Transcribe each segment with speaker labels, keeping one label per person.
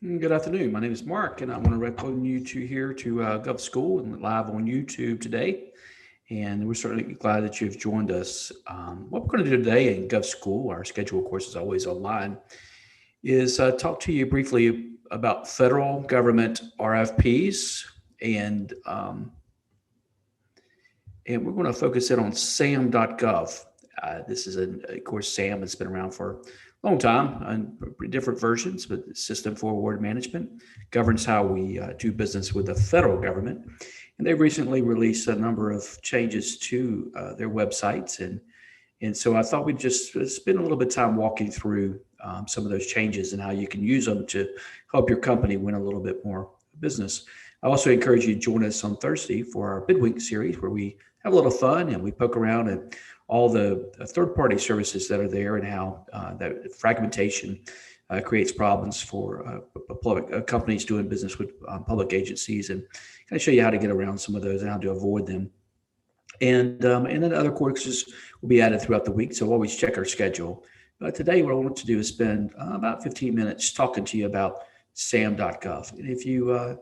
Speaker 1: Good afternoon. My name is Mark, and I want to welcome you to here to Gov School and live on YouTube today. And we're certainly glad that you've joined us. What we're going to do today in Gov School, our schedule, of course, is always online, is talk to you briefly about federal government RFPs, and um, and we're going to focus in on SAM.gov. This is, of course, SAM has been around for a long time and different versions, but the System for Award Management governs how we do business with the federal government. And they've recently released a number of changes to their websites. And so I thought we'd just spend a little bit of time walking through some of those changes and how you can use them to help your company win a little bit more business. I also encourage you to join us on Thursday for our Bidweek series where we have a little fun and we poke around at all the third-party services that are there and how that fragmentation creates problems for public companies doing business with public agencies, and kind of show you how to get around some of those and how to avoid them. And then other courses will be added throughout the week, so always check our schedule. But today, what I want to do is spend about 15 minutes talking to you about SAM.gov. And if you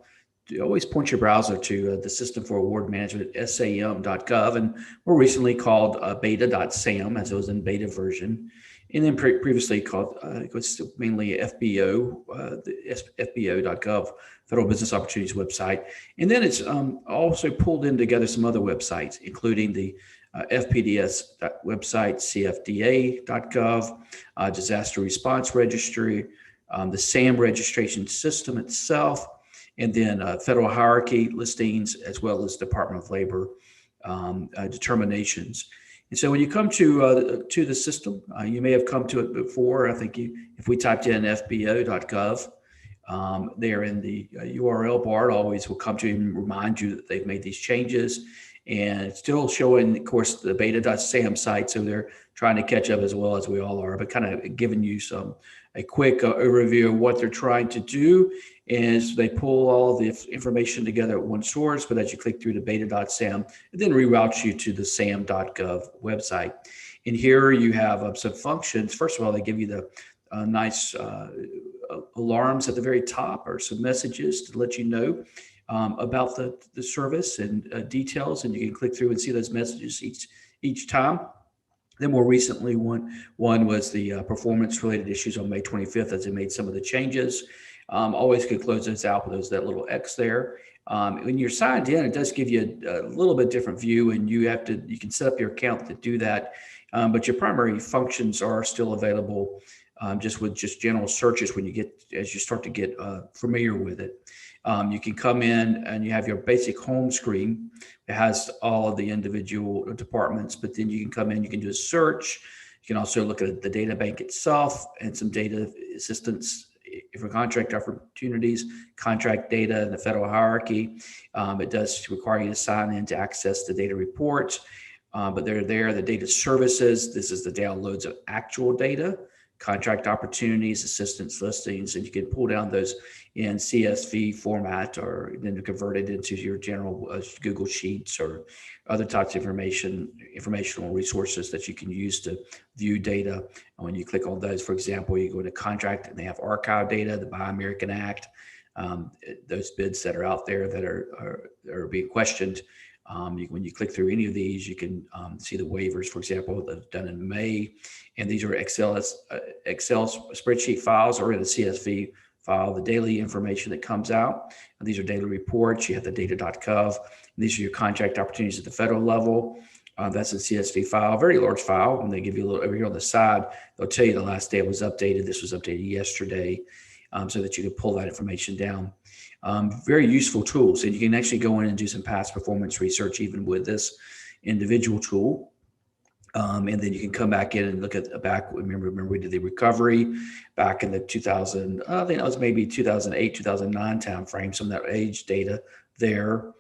Speaker 1: always point your browser to the System for Award Management, SAM.gov, and more recently called beta.sam, as it was in beta version, and then previously called, it was mainly FBO, the FBO.gov, Federal Business Opportunities website. And then it's also pulled in together some other websites, including the FPDS website, CFDA.gov, Disaster Response Registry, the SAM registration system itself, and then federal hierarchy listings, as well as Department of Labor determinations. And so when you come to the system, you may have come to it before. I think if we typed in fbo.gov, there in the URL bar, it always will come to you and remind you that they've made these changes. And it's still showing, of course, the beta.sam site, so they're trying to catch up as well as we all are, but kind of giving you a quick overview of what they're trying to do. Is they pull all the information together at one source, but as you click through the beta.sam, it then reroutes you to the sam.gov website. And here you have some functions. First of all, they give you the nice alarms at the very top, or some messages to let you know about the service and details, and you can click through and see those messages each time. Then more recently, one was the performance-related issues on May 25th, as they made some of the changes. Always could close those out with that little X there. When you're signed in, it does give you a little bit different view, and you can set up your account to do that. But your primary functions are still available, just with general searches as you start to get familiar with it. You can come in and you have your basic home screen. It has all of the individual departments, but then you can come in, you can do a search. You can also look at the data bank itself and some data assistance for contract opportunities, contract data, and the federal hierarchy. It does require you to sign in to access the data reports, but they're there. The data services, this is the downloads of actual data, contract opportunities, assistance listings, and you can pull down those in CSV format, or then convert it into your general Google Sheets or other types of informational resources that you can use to view data. And when you click on those, for example, you go to contract and they have archive data, the Buy American Act, those bids that are out there that are being questioned. When you click through any of these, you can see the waivers, for example, that are done in May. And these are Excel spreadsheet files, or in a CSV file, the daily information that comes out. And these are daily reports. You have the data.gov. And these are your contract opportunities at the federal level. That's a CSV file, very large file. And they give you a little over here on the side. They'll tell you the last day it was updated. This was updated yesterday, so that you can pull that information down. Very useful tools. And you can actually go in and do some past performance research even with this individual tool. And then you can come back in and look at remember we did the recovery back in the 2000, I think that was maybe 2008, 2009 timeframe, some of that age data there,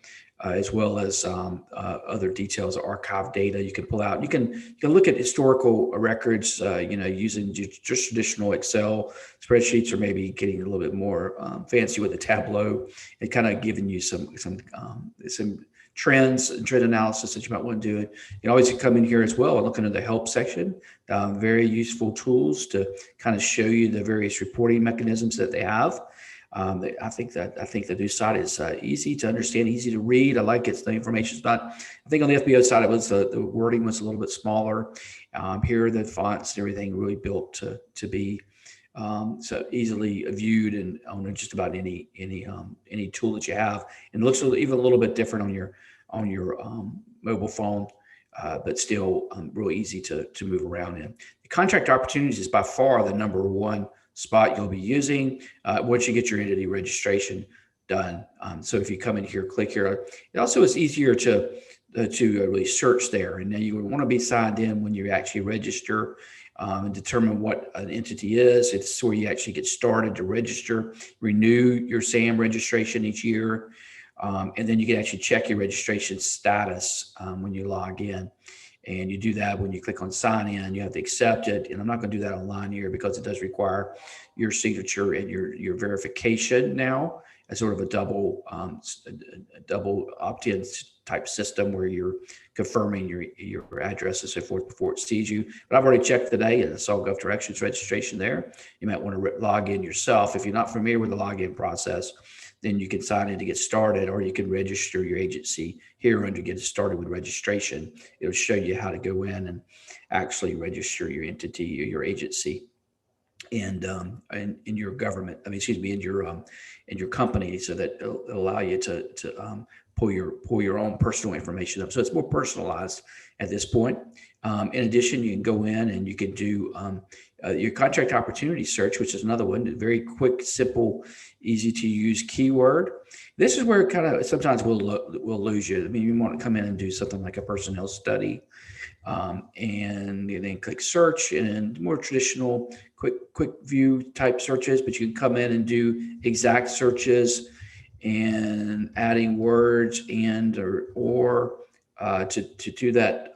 Speaker 1: as well as other details, archive data you can pull out. You can look at historical records, using just traditional Excel spreadsheets, or maybe getting a little bit more fancy with a Tableau, and kind of giving you some trends and trend analysis that you might want to do. You can always come in here as well and look into the help section. Very useful tools to kind of show you the various reporting mechanisms that they have. I think the new site is easy to understand, easy to read. I like it. The information's not. I think on the FBO side, it was the wording was a little bit smaller. Here, the fonts and everything really built to be so easily viewed and on just about any tool that you have. And it looks even a little bit different on your mobile phone, but still really easy to move around in. The contract opportunities is by far the number one spot you'll be using once you get your entity registration done. So if you come in here, click here, it also is easier to really search there. And then you would want to be signed in when you actually register and determine what an entity is. It's where you actually get started to register, renew your SAM registration each year. And then you can actually check your registration status when you log in. And you do that when you click on sign in, you have to accept it. And I'm not going to do that online here because it does require your signature and your verification now as sort of a double opt-in type system where you're confirming your address and so forth before it sees you. But I've already checked today and I saw GovDirections registration there. You might want to log in yourself. If you're not familiar with the login process, then you can sign in to get started, or you can register your agency here under Get Started with Registration. It'll show you how to go in and actually register your entity or your agency and in your government. I mean, excuse me, in your company, so that it'll allow you to pull your own personal information up. So it's more personalized at this point. In addition, you can go in and you can do your contract opportunity search, which is another one, very quick, simple, easy to use keyword. This is where kind of sometimes we'll lose you. I mean, you want to come in and do something like a personnel study, and you then click search and more traditional quick view type searches, but you can come in and do exact searches and adding words and or to do that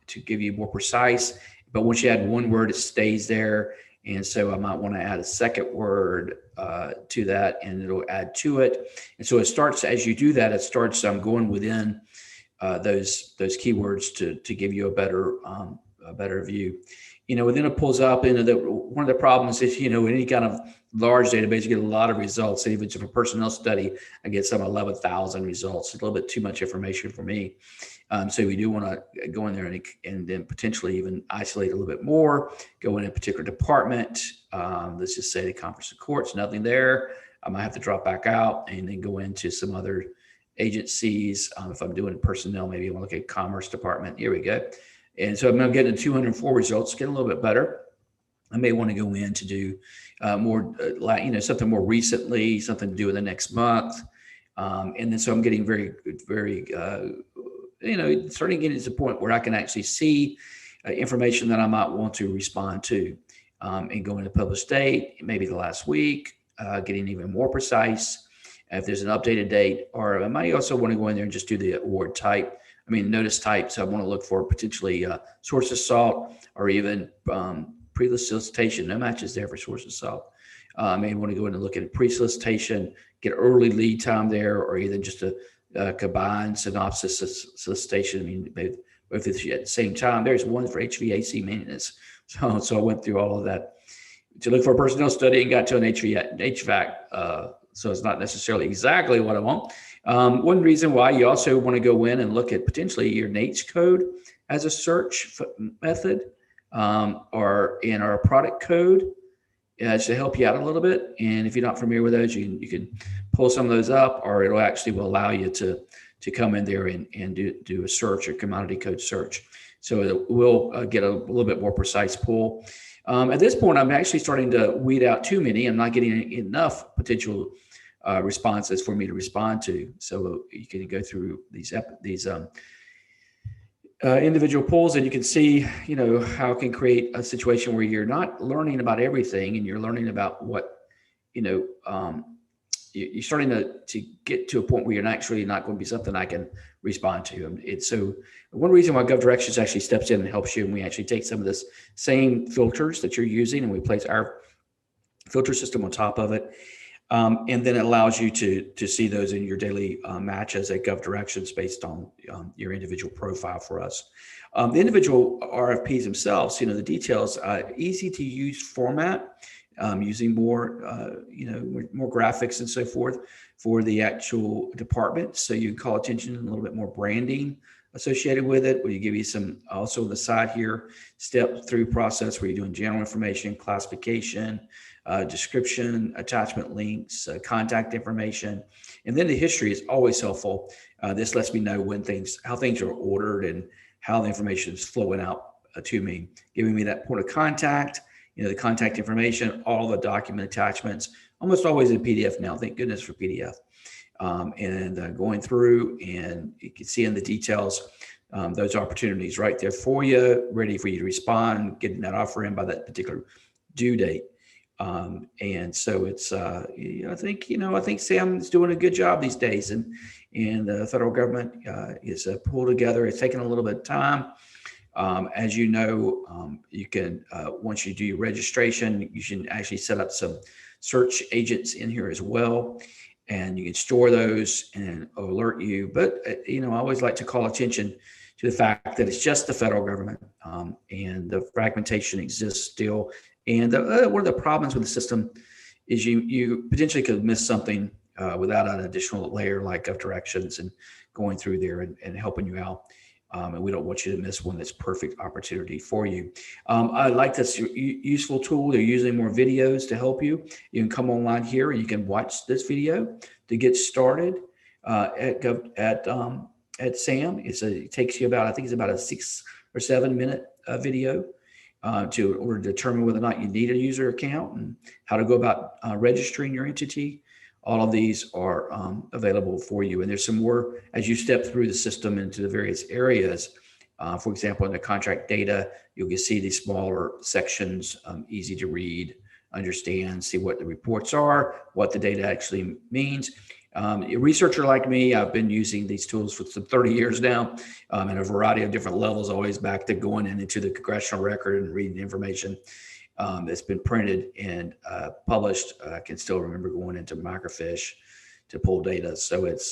Speaker 1: to give you more precise. But once you add one word, it stays there. And so I might want to add a second word to that, and it'll add to it. And so it starts, as you do that, it starts going within those keywords to give you a better view. You know, then it pulls up into one of the problems is, in any kind of large database, you get a lot of results. Even if it's a personnel study, I get some 11,000 results. It's a little bit too much information for me. So we do want to go in there and then potentially even isolate a little bit more, go in a particular department. Let's just say the conference of courts, nothing there. I might have to drop back out and then go into some other agencies. If I'm doing personnel, maybe I want to look at commerce department. Here we go. And so I'm going to get to 204 results, get a little bit better. I may want to go in to do more, something more recently, something to do in the next month. And then so I'm getting very, very, starting getting to the point where I can actually see information that I might want to respond to and go into published date, maybe the last week, getting even more precise if there's an updated date, or I might also want to go in there and just do the award type. Notice type. So I want to look for potentially source of salt or even pre-solicitation. No matches there for source of salt. I may want to go in and look at pre-solicitation, get early lead time there, or even just a combined synopsis solicitation. If it's at the same time, there's one for HVAC maintenance. So I went through all of that to look for a personnel study and got to an HVAC. So it's not necessarily exactly what I want. One reason why you also want to go in and look at potentially your NAICS code as a search method, or in our product code to help you out a little bit. And if you're not familiar with those, you can pull some of those up, or it'll actually will allow you to come in there and do a search, or commodity code search. So it will get a little bit more precise pull. At this point, I'm actually starting to weed out too many. I'm not getting enough potential responses for me to respond to. So you can go through these individual polls, and you can see, how it can create a situation where you're not learning about everything, and you're learning about what, you're starting to get to a point where you're actually not going to be something I can respond to. So one reason why GovDirections actually steps in and helps you, and we actually take some of this same filters that you're using, and we place our filter system on top of it. And then it allows you to see those in your daily matches at GovDirections based on your individual profile for us. The individual RFPs themselves, the details, easy to use format. using more, more graphics and so forth for the actual department. So you call attention to a little bit more branding associated with it. We give you some also on the side here, step through process where you're doing general information, classification, description, attachment links, contact information. And then the history is always helpful. This lets me know how things are ordered and how the information is flowing out to me, giving me that point of contact, the contact information, all the document attachments, almost always in PDF now. Thank goodness for PDF. And going through, and you can see in the details, those opportunities right there for you, ready for you to respond, getting that offer in by that particular due date. And so it's, I think Sam's doing a good job these days, and the federal government is pulled together. It's taken a little bit of time. As you know, you can, once you do your registration, you should actually set up some search agents in here as well, and you can store those and alert you. But, I always like to call attention to the fact that it's just the federal government, and the fragmentation exists still. And one of the problems with the system is you potentially could miss something without an additional layer like GovDirections and going through there and helping you out. And we don't want you to miss one that's perfect opportunity for you. I like this useful tool. They're using more videos to help you. You can come online here and you can watch this video to get started at SAM. It takes you about, I think it's about a 6 or 7 minute video in order to determine whether or not you need a user account and how to go about registering your entity. All of these are available for you. And there's some more as you step through the system into the various areas. For example, in the contract data, you'll see these smaller sections, easy to read, understand, see what the reports are, what the data actually means. A researcher like me, I've been using these tools for some 30 years now, in a variety of different levels, always back to going into the congressional record and reading information that's been printed and published. I can still remember going into microfiche to pull data. So it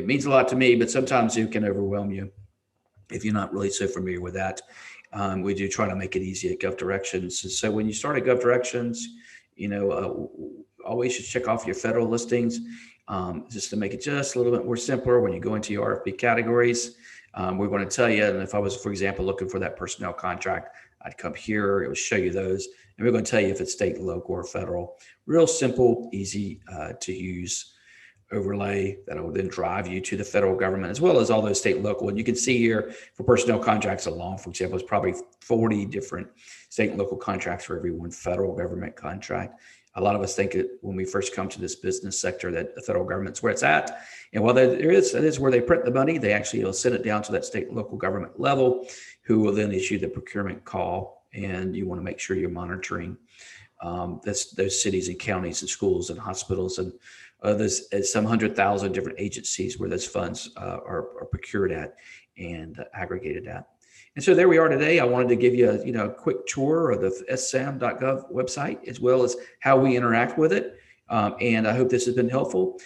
Speaker 1: means a lot to me, but sometimes it can overwhelm you if you're not really so familiar with that. We do try to make it easy at GovDirections. So when you start at GovDirections, always should check off your federal listings, just to make it just a little bit more simpler when you go into your RFP categories. We're going to tell you, and if I was, for example, looking for that personnel contract, I'd come here, it will show you those. And we're going to tell you if it's state, local, or federal. Real simple, easy to use overlay that will then drive you to the federal government, as well as all those state and local. And you can see here for personnel contracts alone, for example, it's probably 40 different state and local contracts for every one federal government contract. A lot of us think that when we first come to this business sector that the federal government's where it's at. And while that is where they print the money, they actually will send it down to that state and local government level, who will then issue the procurement call. And you want to make sure you're monitoring those cities and counties and schools and hospitals and there's some 100,000 different agencies where those funds are procured at and aggregated at. And so there we are today. I wanted to give you a quick tour of the sam.gov website, as well as how we interact with it. And I hope this has been helpful.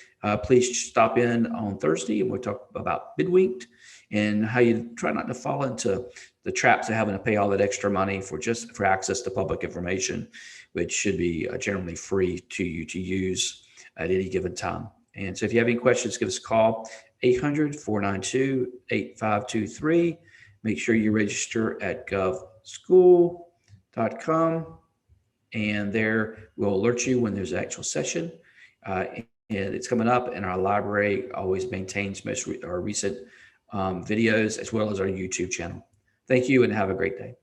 Speaker 1: Please stop in on Thursday and we'll talk about Bidwinked and how you try not to fall into the traps of having to pay all that extra money for access to public information, which should be generally free to you to use at any given time. And so if you have any questions, give us a call, 800-492-8523. Make sure you register at govschool.com, and there will alert you when there's an actual session. And it's coming up, and our library always maintains our recent videos, as well as our YouTube channel. Thank you and have a great day.